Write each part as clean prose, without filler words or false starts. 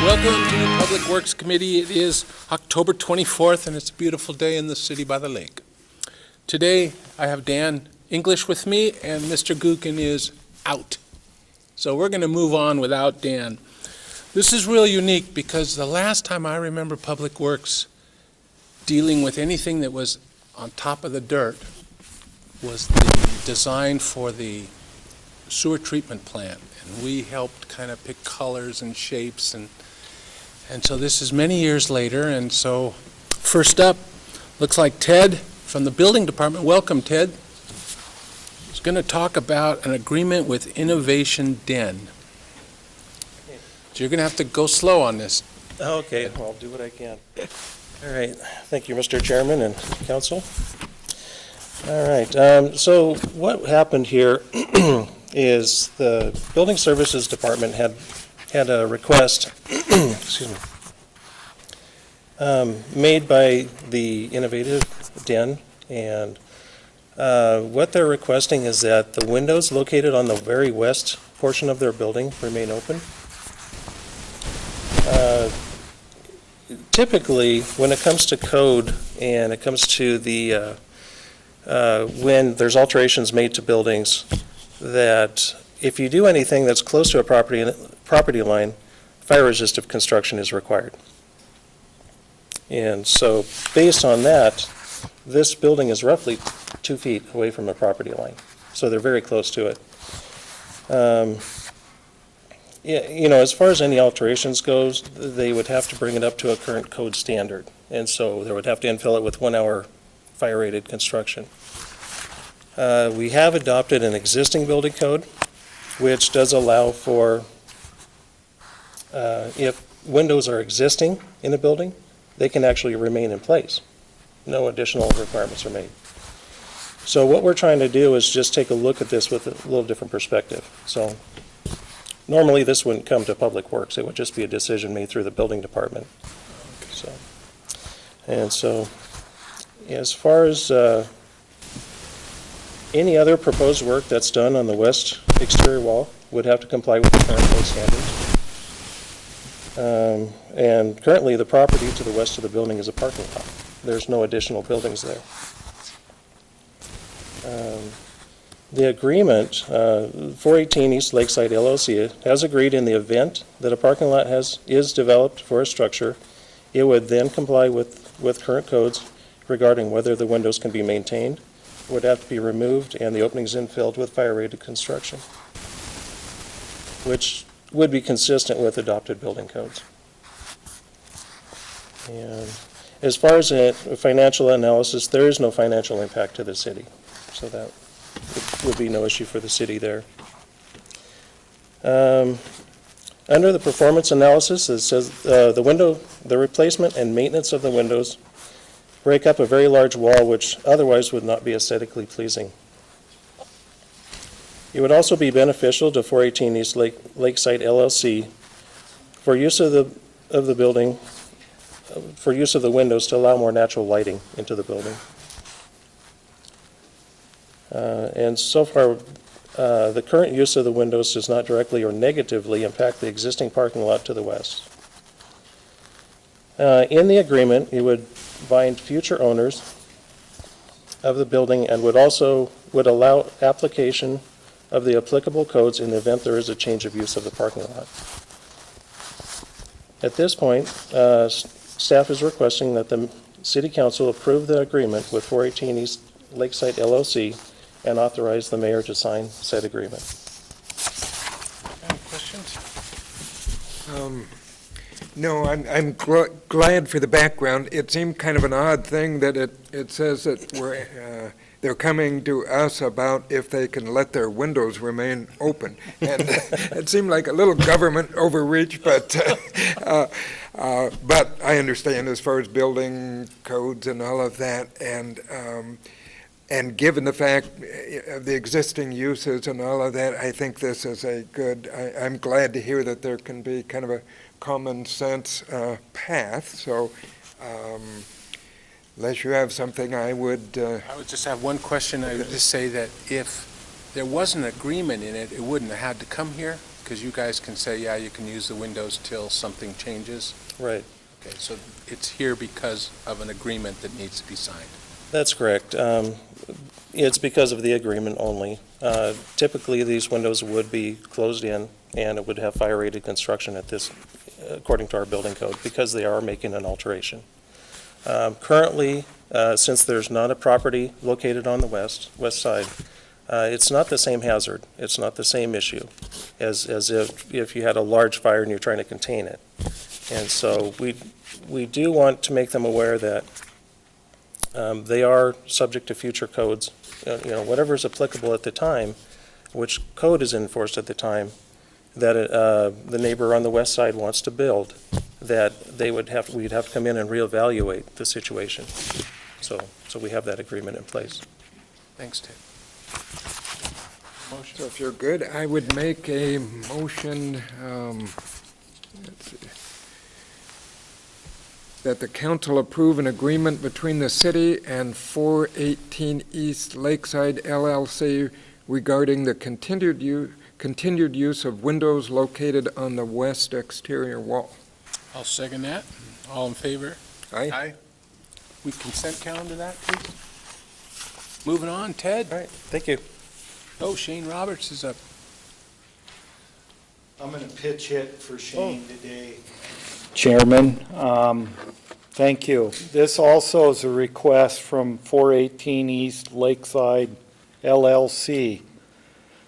Welcome to the Public Works Committee. It is October 24th, and it's a beautiful day in the city by the lake. Today, I have Dan English with me, and Mr. Gookin is out. So we're going to move on without Dan. This is really unique because the last time I remember Public Works dealing with anything that was on top of the dirt was the design for the sewer treatment plant. And we helped kind of pick colors and shapes, and so this is many years later. And so first up, looks like Ted from the building department. Welcome, Ted. He's going to talk about an agreement with Innovation Den. So you're going to have to go slow on this. Okay, I'll do what I can. All right, thank you, Mr. Chairman and Council. All right, so what happened here is the Building Services Department had a request excuse me, made by the Innovative Den, and what they're requesting is that the windows located on the very west portion of their building remain open. Typically, when it comes to code and it comes to the when there's alterations made to buildings, that if you do anything that's close to a property line, fire-resistant construction is required. And so, based on that, this building is roughly 2 feet away from a property line, so they're very close to it. Yeah, you know, as far as any alterations goes, they would have to bring it up to a current code standard, and so they would have to infill it with 1 hour fire-rated construction. We have adopted an existing building code, which does allow for, if windows are existing in a building, they can actually remain in place. No additional requirements are made. So what we're trying to do is just take a look at this with a little different perspective. So normally this wouldn't come to Public Works. It would just be a decision made through the building department. So, and so as far as any other proposed work that's done on the west exterior wall would have to comply with the current code standards. And currently the property to the west of the building is a parking lot. There's no additional buildings there. The agreement, 418 East Lakeside LLC has agreed in the event that a parking lot is developed for a structure, it would then comply with current codes regarding whether the windows can be maintained, would have to be removed, and the openings infilled with fire-rated construction, which would be consistent with adopted building codes. And as far as a financial analysis, there is no financial impact to the city, so that would be no issue for the city there. Under the performance analysis, it says the replacement and maintenance of the windows break up a very large wall which otherwise would not be aesthetically pleasing. It would also be beneficial to 418 East Lakeside LLC for use of the building, for use of the windows to allow more natural lighting into the building. And so far, the current use of the windows does not directly or negatively impact the existing parking lot to the west. In the agreement, it would bind future owners of the building and would allow application of the applicable codes in the event there is a change of use of the parking lot. At this point, staff is requesting that the City Council approve the agreement with 418 East Lakeside LLC and authorize the mayor to sign said agreement. Any questions? No, I'm glad for the background. It seemed kind of an odd thing that it says that they're coming to us about if they can let their windows remain open. And it seemed like a little government overreach, but I understand as far as building codes and all of that, and given the fact of the existing uses and all of that, I think this is a good, I'm glad to hear that there can be kind of a common sense path. So unless you have something, I would just have one question. I would just say that if there was an agreement in it, it wouldn't have had to come here, because you guys can say, yeah, you can use the windows till something changes. Right. Okay, so it's here because of an agreement that needs to be signed. That's correct. It's because of the agreement only. Typically, these windows would be closed in, and it would have fire-rated construction at this, according to our building code, because they are making an alteration. Currently, since there's not a property located on the west side, it's not the same hazard. It's not the same issue as if you had a large fire and you're trying to contain it. And so we do want to make them aware that they are subject to future codes. Whatever is applicable at the time, which code is enforced at the time, that the neighbor on the west side wants to build, that we'd have to come in and reevaluate the situation. So we have that agreement in place. Thanks, Ted. Motion. So if you're good, I would make a motion, let's see, that the council approve an agreement between the city and 418 East Lakeside LLC regarding the continued use of windows located on the west exterior wall. I'll second that. All in favor? Aye. We consent calendar that, please? Moving on, Ted. All right, thank you. Oh, Shane Roberts is up. I'm going to pitch hit for Shane today. Chairman, thank you. This also is a request from 418 East Lakeside LLC.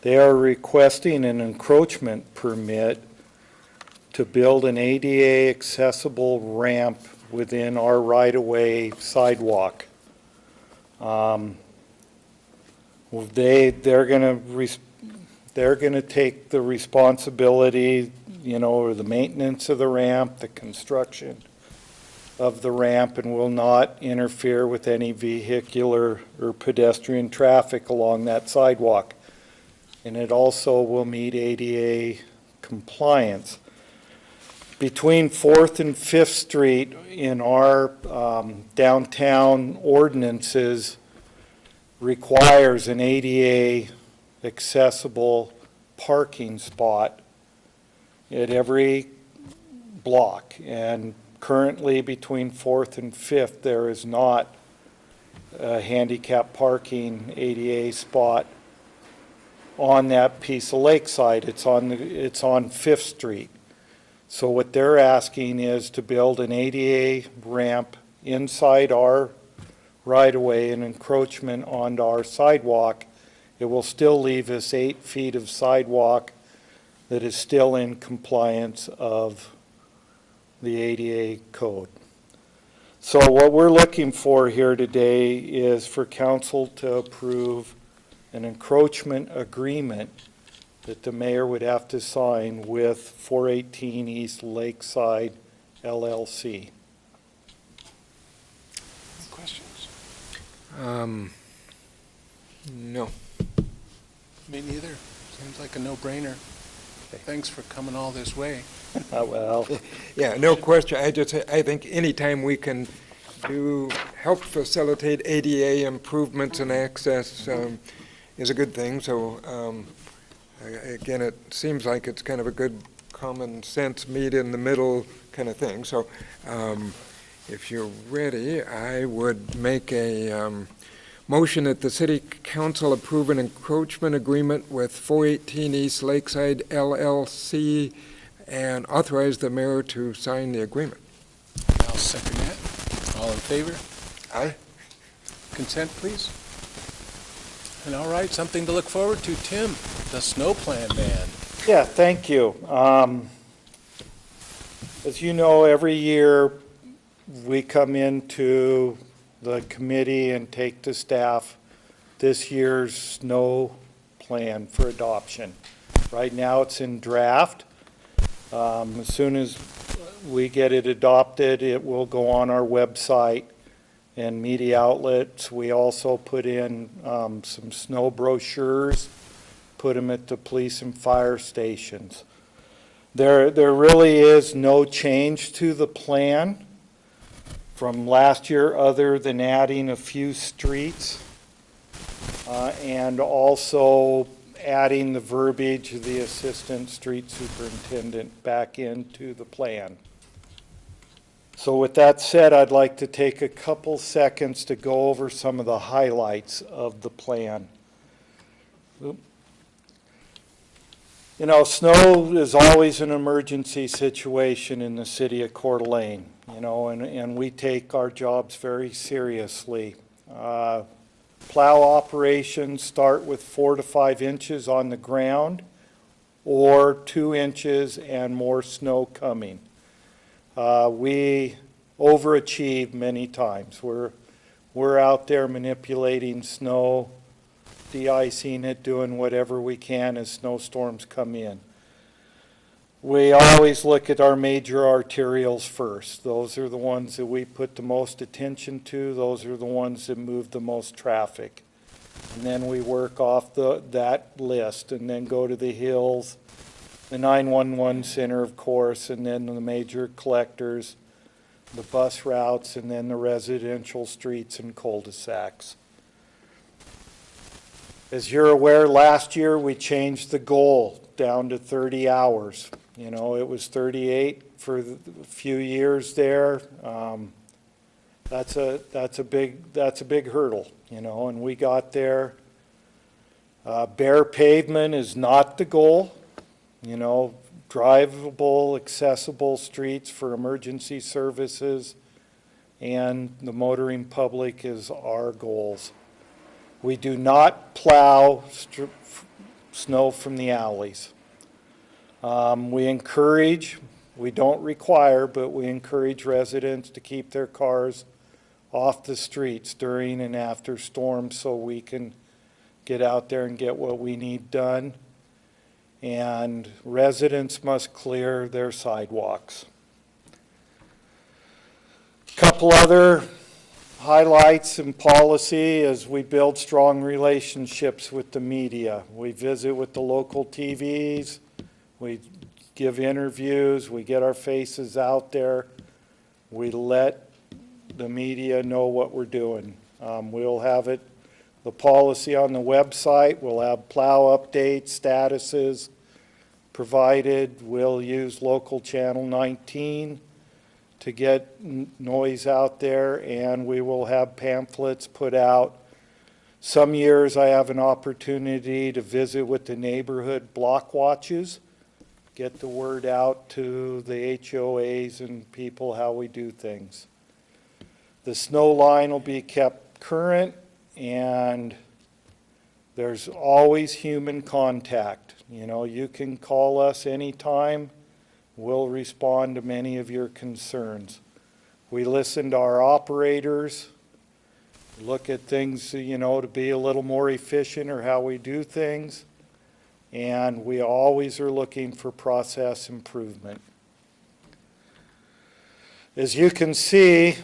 They are requesting an encroachment permit to build an ADA accessible ramp within our right-of-way sidewalk. They're gonna take the responsibility, or the maintenance of the ramp, the construction of the ramp, and will not interfere with any vehicular or pedestrian traffic along that sidewalk. And it also will meet ADA compliance. Between 4th and 5th Street in our downtown ordinances requires an ADA accessible parking spot at every block. And currently between 4th and 5th, there is not a handicap parking ADA spot on that piece of Lakeside. It's on 5th Street. So what they're asking is to build an ADA ramp inside our right-of-way and encroachment onto our sidewalk. It will still leave us 8 feet of sidewalk that is still in compliance of the ADA code. So what we're looking for here today is for council to approve an encroachment agreement that the mayor would have to sign with 418 East Lakeside LLC. Questions? No. Me neither. Seems like a no-brainer. Thanks for coming all this way. Well, Yeah, no question. I think anytime we can help facilitate ADA improvements and access is a good thing. So, again, it seems like it's kind of a good common sense, meet in the middle kind of thing. So, if you're ready, I would make a motion that the city council approve an encroachment agreement with 418 East Lakeside LLC and authorize the mayor to sign the agreement. I'll second that. All in favor? Aye. Consent, please. And all right, something to look forward to, Tim, the snow plan man. yeah, thank you. As you know, every year we come into the committee and take to staff this year's snow plan for adoption. Right now, it's in draft. As soon as we get it adopted, it will go on our website and media outlets. We also put in some snow brochures, put them at the police and fire stations. There really is no change to the plan from last year other than adding a few streets and also adding the verbiage of the assistant street superintendent back into the plan. So with that said, I'd like to take a couple seconds to go over some of the highlights of the plan. Oop. You know, snow is always an emergency situation in the city of Coeur d'Alene, you know, and we take our jobs very seriously. Plow operations start with 4 to 5 inches on the ground or 2 inches and more snow coming. We overachieve many times. We're out there manipulating snow, de-icing it, doing whatever we can as snowstorms come in. We always look at our major arterials first. Those are the ones that we put the most attention to. Those are the ones that move the most traffic. And then we work off that list and then go to the hills, the 911 center, of course, and then the major collectors, the bus routes, and then the residential streets and cul-de-sacs. As you're aware, last year we changed the goal down to 30 hours. You know, it was 38 for a few years there. That's a big hurdle, you know, and we got there. Bare pavement is not the goal. You know, drivable, accessible streets for emergency services and the motoring public is our goals. We do not plow snow from the alleys. We encourage, we don't require, but we encourage residents to keep their cars off the streets during and after storms so we can get out there and get what we need done. And residents must clear their sidewalks. Couple other highlights in policy as we build strong relationships with the media. We visit with the local TVs, we give interviews, we get our faces out there, we let the media know what we're doing. We'll have the policy on the website, we'll have plow updates, statuses provided, we'll use local channel 19 to get noise out there, and we will have pamphlets put out. Some years I have an opportunity to visit with the neighborhood block watches, get the word out to the HOAs and people how we do things. The snow line will be kept current, and there's always human contact. You know, you can call us anytime. We'll respond to many of your concerns. We listen to our operators, look at things, you know, to be a little more efficient or how we do things, and we always are looking for process improvement. As you can see,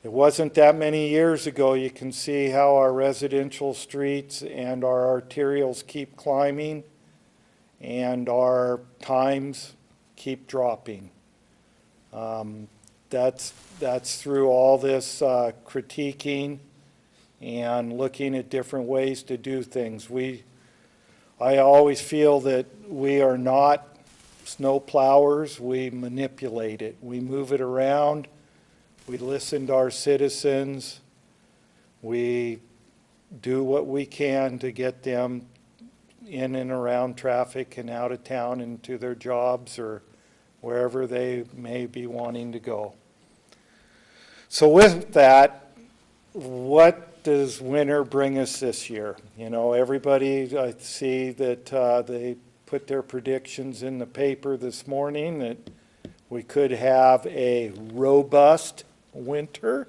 it wasn't that many years ago. You can see how our residential streets and our arterials keep climbing and our times keep dropping. That's through all this critiquing and looking at different ways to do things. I always feel that we are not snow plowers. We manipulate it. We move it around. We listen to our citizens. We do what we can to get them in and around traffic and out of town and to their jobs or wherever they may be wanting to go. So with that, what does winter bring us this year? You know, everybody, I see that they put their predictions in the paper this morning that we could have a robust winter.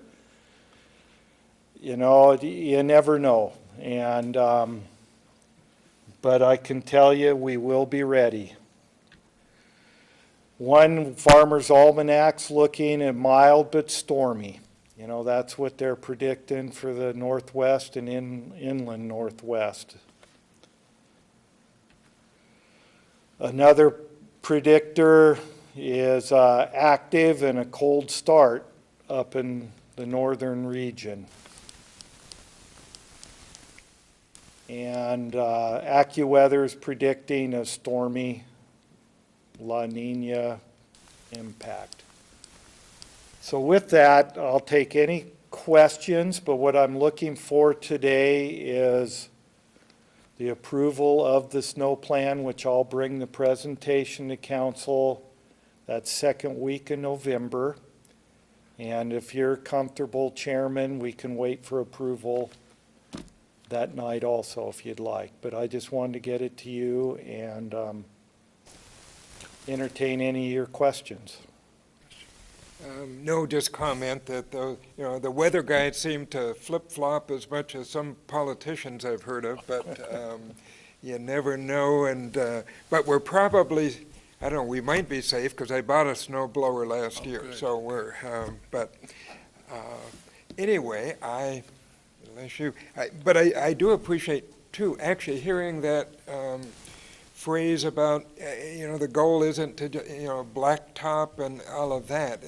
You know, you never know. And but I can tell you we will be ready. One Farmer's Almanac's looking at mild but stormy. You know, that's what they're predicting for the Northwest and inland Northwest. Another predictor is active and a cold start up in the northern region. And AccuWeather is predicting a stormy La Nina impact. So with that, I'll take any questions, but what I'm looking for today is the approval of the snow plan, which I'll bring the presentation to council that second week in November. And if you're comfortable, Chairman, we can wait for approval that night also, if you'd like. But I just wanted to get it to you and entertain any of your questions. No, just comment that the weather guys seem to flip-flop as much as some politicians I've heard of, but you never know. And but we're probably, I don't know, we might be safe because I bought a snow blower last year. Good. So we're, anyway, but I do appreciate too actually hearing that phrase about, the goal isn't to, blacktop and all of that,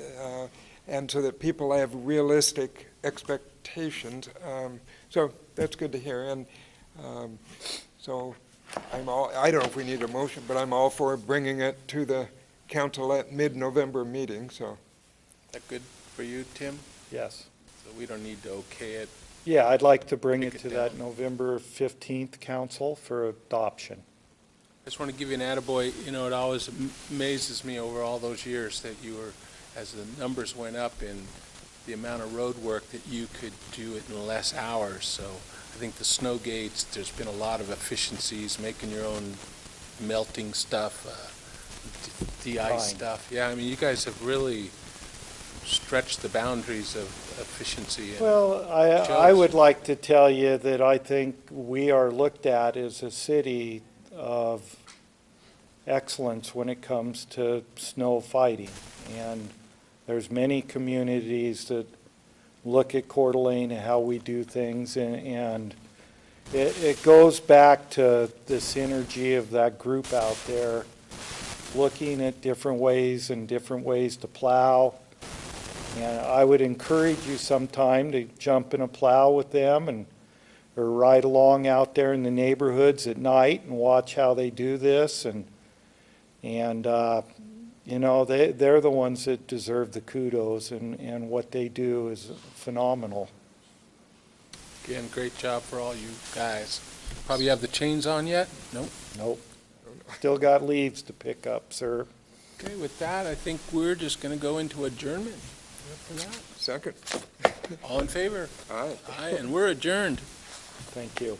and so that people have realistic expectations. So that's good to hear. And so I don't know if we need a motion, but I'm all for bringing it to the council at mid-November meeting, so. Is that good for you, Tim? Yes. So we don't need to okay it. Yeah, I'd like to bring Take it it to that November 15th council for adoption. I just want to give you an attaboy. It always amazes me over all those years that you were, as the numbers went up in the amount of road work, that you could do it in less hours. So I think the snow gates, there's been a lot of efficiencies, making your own melting stuff, de-ice Fine. stuff. Yeah, I mean, you guys have really stretched the boundaries of efficiency. Well, I shows. would like to tell you that I think we are looked at as a city of excellence when it comes to snow fighting. And there's many communities that look at Coeur d'Alene and how we do things, and it goes back to the synergy of that group out there, looking at different ways to plow. And I would encourage you sometime to jump in a plow with them or ride along out there in the neighborhoods at night and watch how they do this. And they're the ones that deserve the kudos, and what they do is phenomenal. Again, great job for all you guys. Probably have the chains on yet? Nope. Nope. Still got leaves to pick up, sir. Okay, with that, I think we're just going to go into adjournment. For that. Second. All in favor? Aye. Aye, and we're adjourned. Thank you.